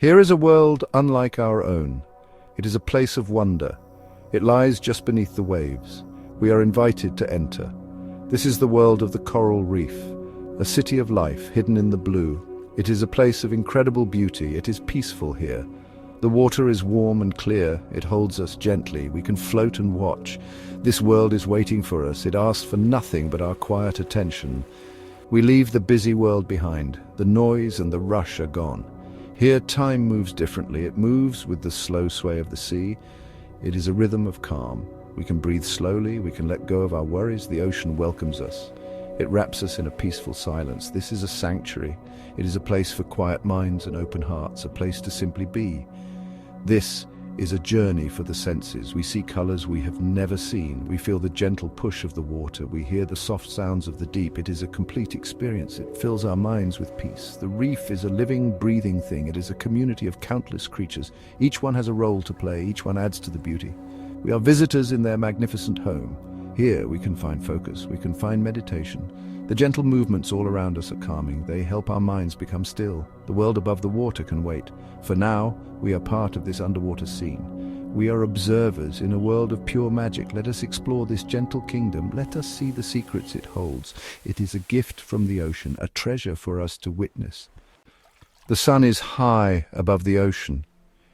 Here is a world unlike our own. It is a place of wonder. It lies just beneath the waves. We are invited to enter. This is the world of the coral reef, a city of life hidden in the blue. It is a place of incredible beauty. It is peaceful here. The water is warm and clear. It holds us gently. We can float and watch. This world is waiting for us. It asks for nothing but our quiet attention. We leave the busy world behind. The noise and the rush are gone. Here time moves differently. It moves with the slow sway of the sea. It is a rhythm of calm. We can breathe slowly. We can let go of our worries. The ocean welcomes us. It wraps us in a peaceful silence. This is a sanctuary. It is a place for quiet minds and open hearts, a place to simply be. This is a journey for the senses. We see colors we have never seen. We feel the gentle push of the water. We hear the soft sounds of the deep. It is a complete experience. It fills our minds with peace. The reef is a living, breathing thing. It is a community of countless creatures. Each one has a role to play. Each one adds to the beauty. We are visitors in their magnificent home. Here we can find focus. We can find meditation. The gentle movements all around us are calming. They help our minds become still. The world above the water can wait. For now, we are part of this underwater scene. We are observers in a world of pure magic. Let us explore this gentle kingdom. Let us see the secrets it holds. It is a gift from the ocean, a treasure for us to witness. The sun is high above the ocean.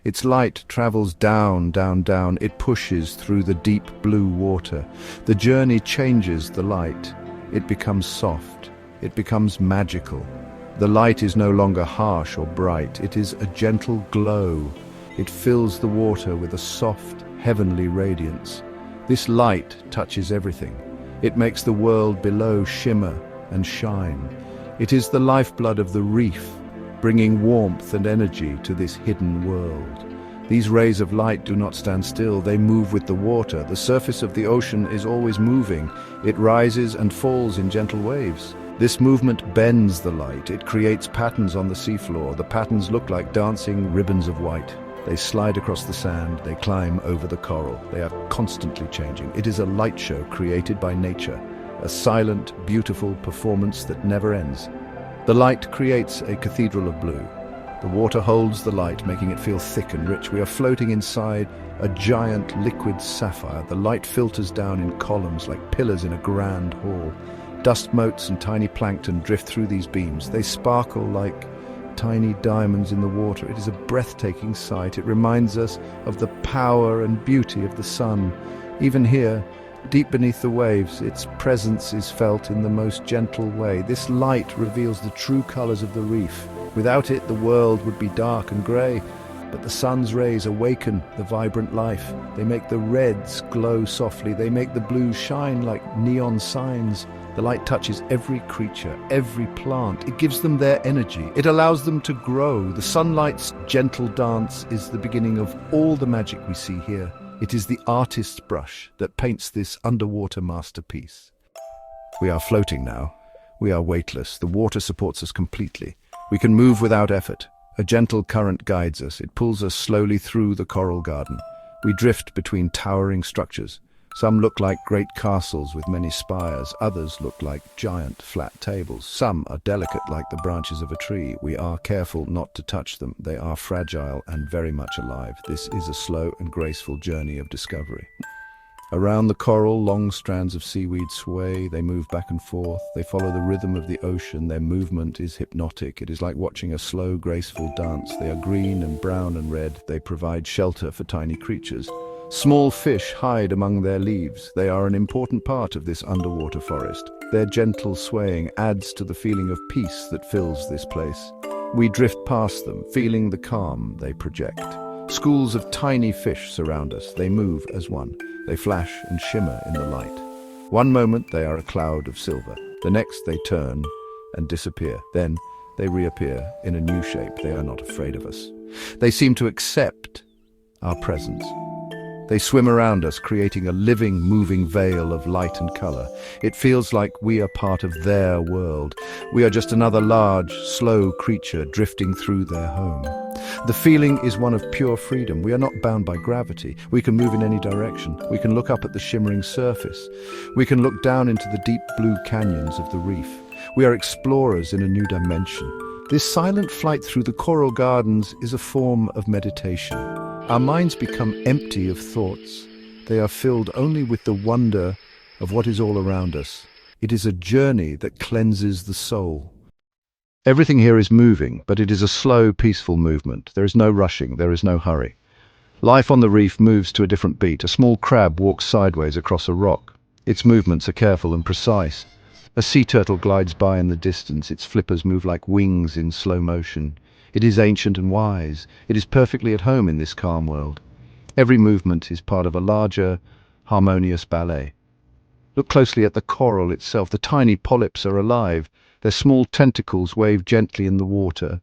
Its light travels down, down, down. It pushes through the deep blue water. The journey changes the light. It becomes soft. It becomes magical. The light is no longer harsh or bright. It is a gentle glow. It fills the water with a soft, heavenly radiance. This light touches everything. It makes the world below shimmer and shine. It is the lifeblood of the reef, bringing warmth and energy to this hidden world. These rays of light do not stand still. They move with the water. The surface of the ocean is always moving. It rises and falls in gentle waves. This movement bends the light. It creates patterns on the seafloor. The patterns look like dancing ribbons of white. They slide across the sand. They climb over the coral. They are constantly changing. It is a light show created by nature, a silent, beautiful performance that never ends. The light creates a cathedral of blue. The water holds the light, making it feel thick and rich. We are floating inside a giant liquid sapphire. The light filters down in columns like pillars in a grand hall. Dust motes and tiny plankton drift through these beams. They sparkle like tiny diamonds in the water. It is a breathtaking sight. It reminds us of the power and beauty of the sun. Even here, deep beneath the waves, its presence is felt in the most gentle way. This light reveals the true colors of the reef. Without it, the world would be dark and grey, but the sun's rays awaken the vibrant life. They make the reds glow softly. They make the blues shine like neon signs. The light touches every creature, every plant. It gives them their energy. It allows them to grow. The sunlight's gentle dance is the beginning of all the magic we see here. It is the artist's brush that paints this underwater masterpiece. We are floating now. We are weightless. The water supports us completely. We can move without effort. A gentle current guides us. It pulls us slowly through the coral garden. We drift between towering structures. Some look like great castles with many spires. Others look like giant flat tables. Some are delicate like the branches of a tree. We are careful not to touch them. They are fragile and very much alive. This is a slow and graceful journey of discovery. Around the coral, long strands of seaweed sway. They move back and forth. They follow the rhythm of the ocean. Their movement is hypnotic. It is like watching a slow, graceful dance. They are green and brown and red. They provide shelter for tiny creatures. Small fish hide among their leaves. They are an important part of this underwater forest. Their gentle swaying adds to the feeling of peace that fills this place. We drift past them, feeling the calm they project. Schools of tiny fish surround us. They move as one. They flash and shimmer in the light. One moment they are a cloud of silver. The next they turn and disappear. Then they reappear in a new shape. They are not afraid of us. They seem to accept our presence. They swim around us, creating a living, moving veil of light and color. It feels like we are part of their world. We are just another large, slow creature drifting through their home. The feeling is one of pure freedom. We are not bound by gravity. We can move in any direction. We can look up at the shimmering surface. We can look down into the deep blue canyons of the reef. We are explorers in a new dimension. This silent flight through the coral gardens is a form of meditation. Our minds become empty of thoughts. They are filled only with the wonder of what is all around us. It is a journey that cleanses the soul. Everything here is moving, but it is a slow, peaceful movement. There is no rushing, there is no hurry. Life on the reef moves to a different beat. A small crab walks sideways across a rock. Its movements are careful and precise. A sea turtle glides by in the distance. Its flippers move like wings in slow motion. It is ancient and wise. It is perfectly at home in this calm world. Every movement is part of a larger, harmonious ballet. Look closely at the coral itself. The tiny polyps are alive. Their small tentacles wave gently in the water.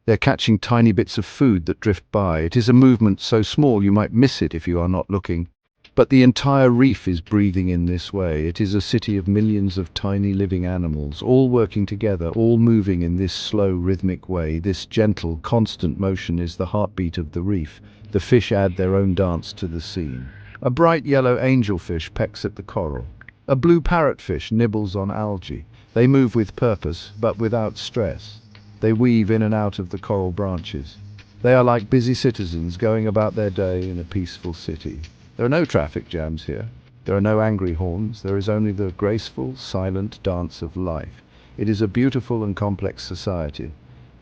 They're catching tiny bits of food that drift by. It is a movement so small you might miss it if you are not looking. But the entire reef is breathing in this way. It is a city of millions of tiny living animals, all working together, all moving in this slow, rhythmic way. This gentle, constant motion is the heartbeat of the reef. The fish add their own dance to the scene. A bright yellow angelfish pecks at the coral. A blue parrotfish nibbles on algae. They move with purpose, but without stress. They weave in and out of the coral branches. They are like busy citizens going about their day in a peaceful city. There are no traffic jams here. There are no angry horns. There is only the graceful, silent dance of life. It is a beautiful and complex society.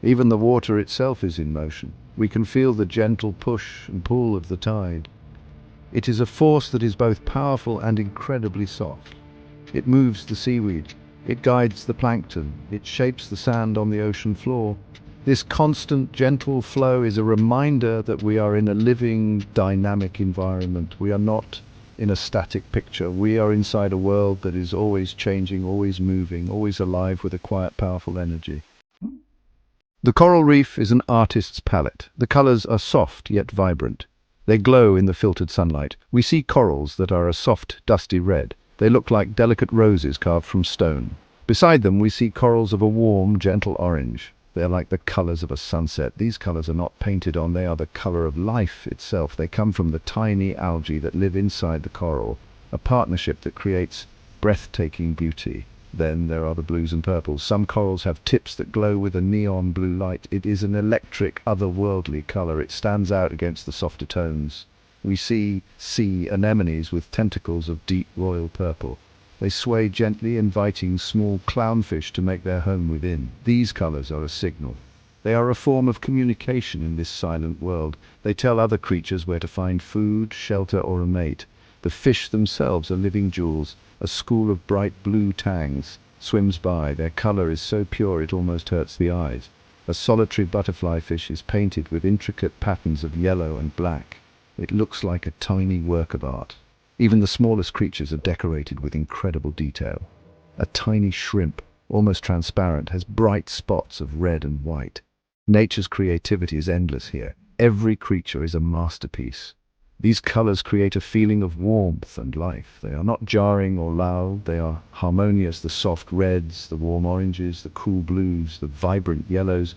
Even the water itself is in motion. We can feel the gentle push and pull of the tide. It is a force that is both powerful and incredibly soft. It moves the seaweed. It guides the plankton. It shapes the sand on the ocean floor. This constant, gentle flow is a reminder that we are in a living, dynamic environment. We are not in a static picture. We are inside a world that is always changing, always moving, always alive with a quiet, powerful energy. The coral reef is an artist's palette. The colors are soft yet vibrant. They glow in the filtered sunlight. We see corals that are a soft, dusty red. They look like delicate roses carved from stone. Beside them we see corals of a warm, gentle orange. They are like the colors of a sunset. These colors are not painted on, they are the color of life itself. They come from the tiny algae that live inside the coral, a partnership that creates breathtaking beauty. Then there are the blues and purples. Some corals have tips that glow with a neon blue light. It is an electric, otherworldly color. It stands out against the softer tones. We see sea anemones with tentacles of deep royal purple. They sway gently, inviting small clownfish to make their home within. These colors are a signal. They are a form of communication in this silent world. They tell other creatures where to find food, shelter, or a mate. The fish themselves are living jewels. A school of bright blue tangs swims by. Their color is so pure it almost hurts the eyes. A solitary butterfly fish is painted with intricate patterns of yellow and black. It looks like a tiny work of art. Even the smallest creatures are decorated with incredible detail. A tiny shrimp, almost transparent, has bright spots of red and white. Nature's creativity is endless here. Every creature is a masterpiece. These colors create a feeling of warmth and life. They are not jarring or loud. They are harmonious. The soft reds, the warm oranges, the cool blues, the vibrant yellows.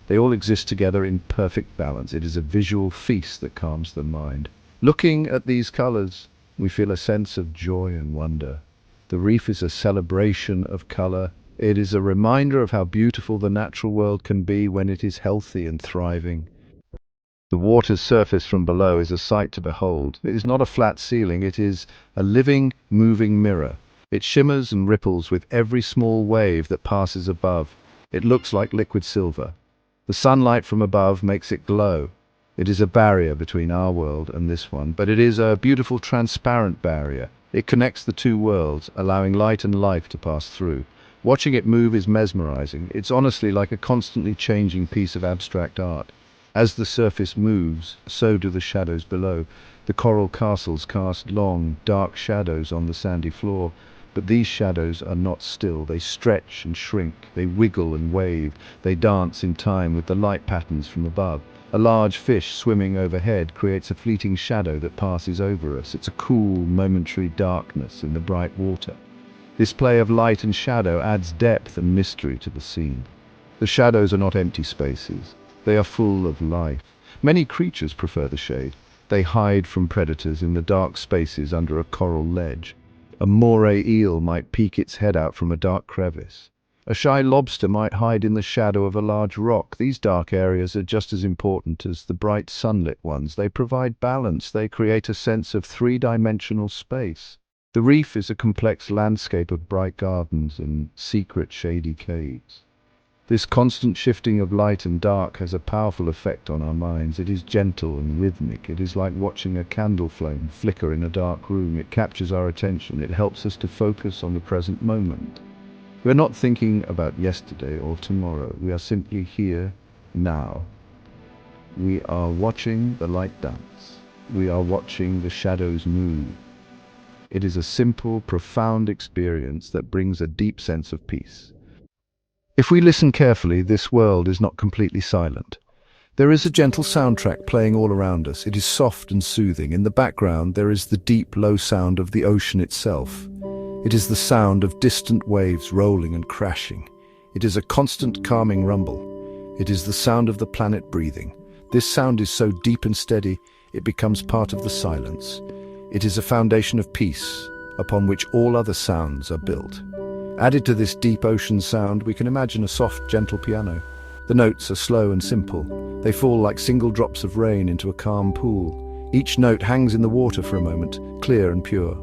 They all exist together in perfect balance. It is a visual feast that calms the mind. Looking at these colors, we feel a sense of joy and wonder. The reef is a celebration of color. It is a reminder of how beautiful the natural world can be when it is healthy and thriving. The water's surface from below is a sight to behold. It is not a flat ceiling, it is a living, moving mirror. It shimmers and ripples with every small wave that passes above. It looks like liquid silver. The sunlight from above makes it glow. It is a barrier between our world and this one, but it is a beautiful transparent barrier. It connects the two worlds, allowing light and life to pass through. Watching it move is mesmerizing. It's honestly like a constantly changing piece of abstract art. As the surface moves, so do the shadows below. The coral castles cast long, dark shadows on the sandy floor. But these shadows are not still. They stretch and shrink. They wiggle and wave. They dance in time with the light patterns from above. A large fish swimming overhead creates a fleeting shadow that passes over us. It's a cool, momentary darkness in the bright water. This play of light and shadow adds depth and mystery to the scene. The shadows are not empty spaces. They are full of life. Many creatures prefer the shade. They hide from predators in the dark spaces under a coral ledge. A moray eel might peek its head out from a dark crevice. A shy lobster might hide in the shadow of a large rock. These dark areas are just as important as the bright sunlit ones. They provide balance. They create a sense of three-dimensional space. The reef is a complex landscape of bright gardens and secret shady caves. This constant shifting of light and dark has a powerful effect on our minds. It is gentle and rhythmic. It is like watching a candle flame flicker in a dark room. It captures our attention. It helps us to focus on the present moment. We are not thinking about yesterday or tomorrow. We are simply here, now. We are watching the light dance. We are watching the shadows move. It is a simple, profound experience that brings a deep sense of peace. If we listen carefully, this world is not completely silent. There is a gentle soundtrack playing all around us. It is soft and soothing. In the background, there is the deep, low sound of the ocean itself. It is the sound of distant waves rolling and crashing. It is a constant, calming rumble. It is the sound of the planet breathing. This sound is so deep and steady, it becomes part of the silence. It is a foundation of peace, upon which all other sounds are built. Added to this deep ocean sound, we can imagine a soft, gentle piano. The notes are slow and simple. They fall like single drops of rain into a calm pool. Each note hangs in the water for a moment, clear and pure.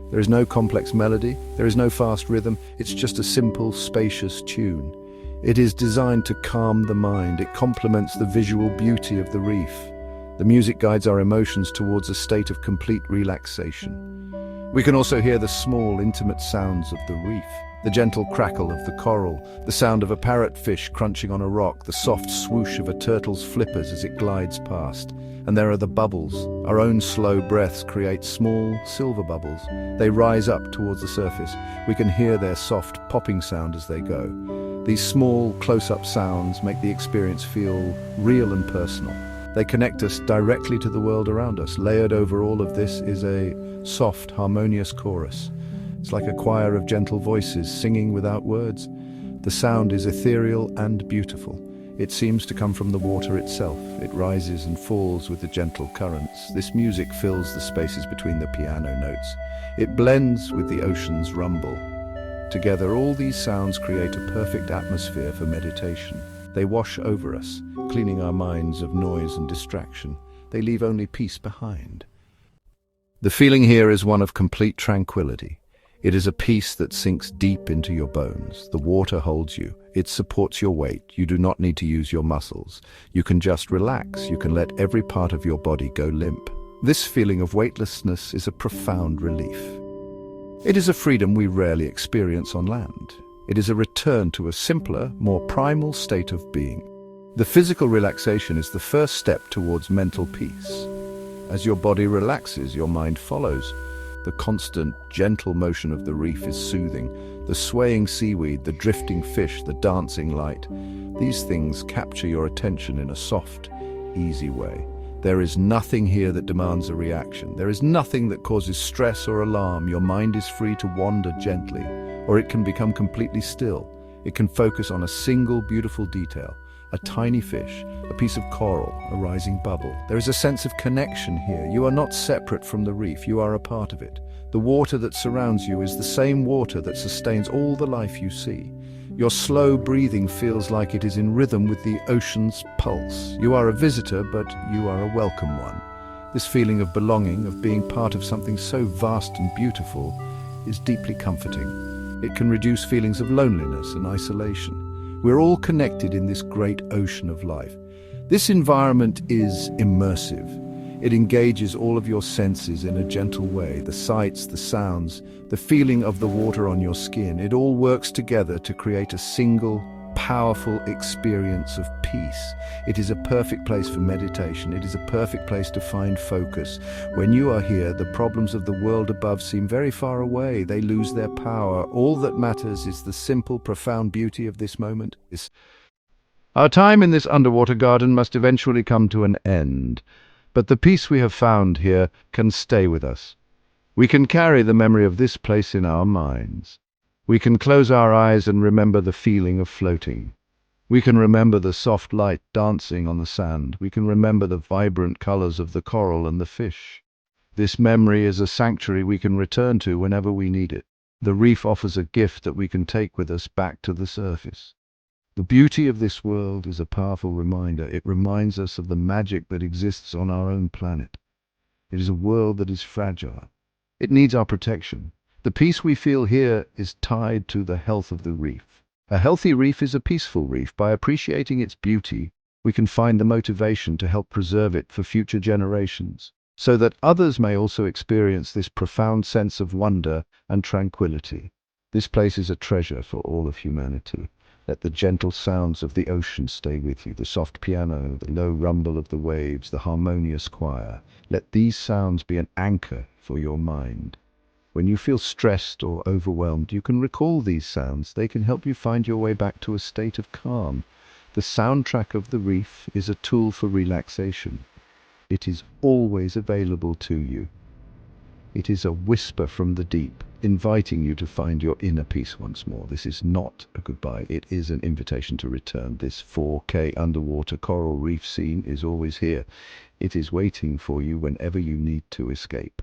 There is no complex melody, there is no fast rhythm, it's just a simple, spacious tune. It is designed to calm the mind. It complements the visual beauty of the reef. The music guides our emotions towards a state of complete relaxation. We can also hear the small, intimate sounds of the reef. The gentle crackle of the coral, the sound of a parrotfish crunching on a rock, the soft swoosh of a turtle's flippers as it glides past. And there are the bubbles. Our own slow breaths create small, silver bubbles. They rise up towards the surface. We can hear their soft popping sound as they go. These small, close-up sounds make the experience feel real and personal. They connect us directly to the world around us. Layered over all of this is a soft, harmonious chorus. It's like a choir of gentle voices singing without words. The sound is ethereal and beautiful. It seems to come from the water itself. It rises and falls with the gentle currents. This music fills the spaces between the piano notes. It blends with the ocean's rumble. Together, all these sounds create a perfect atmosphere for meditation. They wash over us, cleaning our minds of noise and distraction. They leave only peace behind. The feeling here is one of complete tranquility. It is a peace that sinks deep into your bones. The water holds you. It supports your weight. You do not need to use your muscles. You can just relax. You can let every part of your body go limp. This feeling of weightlessness is a profound relief. It is a freedom we rarely experience on land. It is a return to a simpler, more primal state of being. The physical relaxation is the first step towards mental peace. As your body relaxes, your mind follows. The constant, gentle motion of the reef is soothing. The swaying seaweed, the drifting fish, the dancing light. These things capture your attention in a soft, easy way. There is nothing here that demands a reaction. There is nothing that causes stress or alarm. Your mind is free to wander gently, or it can become completely still. It can focus on a single beautiful detail. A tiny fish, a piece of coral, a rising bubble. There is a sense of connection here. You are not separate from the reef, you are a part of it. The water that surrounds you is the same water that sustains all the life you see. Your slow breathing feels like it is in rhythm with the ocean's pulse. You are a visitor, but you are a welcome one. This feeling of belonging, of being part of something so vast and beautiful, is deeply comforting. It can reduce feelings of loneliness and isolation. We're all connected in this great ocean of life. This environment is immersive. It engages all of your senses in a gentle way. The sights, the sounds, the feeling of the water on your skin. It all works together to create a single, powerful experience of peace. It is a perfect place for meditation. It is a perfect place to find focus. When you are here, the problems of the world above seem very far away. They lose their power. All that matters is the simple, profound beauty of this moment. Our time in this underwater garden must eventually come to an end, but the peace we have found here can stay with us. We can carry the memory of this place in our minds. We can close our eyes and remember the feeling of floating. We can remember the soft light dancing on the sand. We can remember the vibrant colors of the coral and the fish. This memory is a sanctuary we can return to whenever we need it. The reef offers a gift that we can take with us back to the surface. The beauty of this world is a powerful reminder. It reminds us of the magic that exists on our own planet. It is a world that is fragile. It needs our protection. The peace we feel here is tied to the health of the reef. A healthy reef is a peaceful reef. By appreciating its beauty, we can find the motivation to help preserve it for future generations, so that others may also experience this profound sense of wonder and tranquility. This place is a treasure for all of humanity. Let the gentle sounds of the ocean stay with you, the soft piano, the low rumble of the waves, the harmonious choir. Let these sounds be an anchor for your mind. When you feel stressed or overwhelmed, you can recall these sounds. They can help you find your way back to a state of calm. The soundtrack of the reef is a tool for relaxation. It is always available to you. It is a whisper from the deep, inviting you to find your inner peace once more. This is not a goodbye, it is an invitation to return. This 4K underwater coral reef scene is always here. It is waiting for you whenever you need to escape,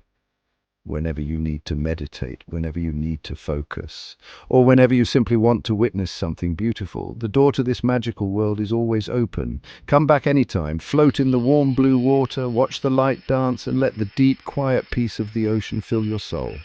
whenever you need to meditate, whenever you need to focus, or whenever you simply want to witness something beautiful. The door to this magical world is always open. Come back anytime, float in the warm blue water, watch the light dance, and let the deep, quiet peace of the ocean fill your soul.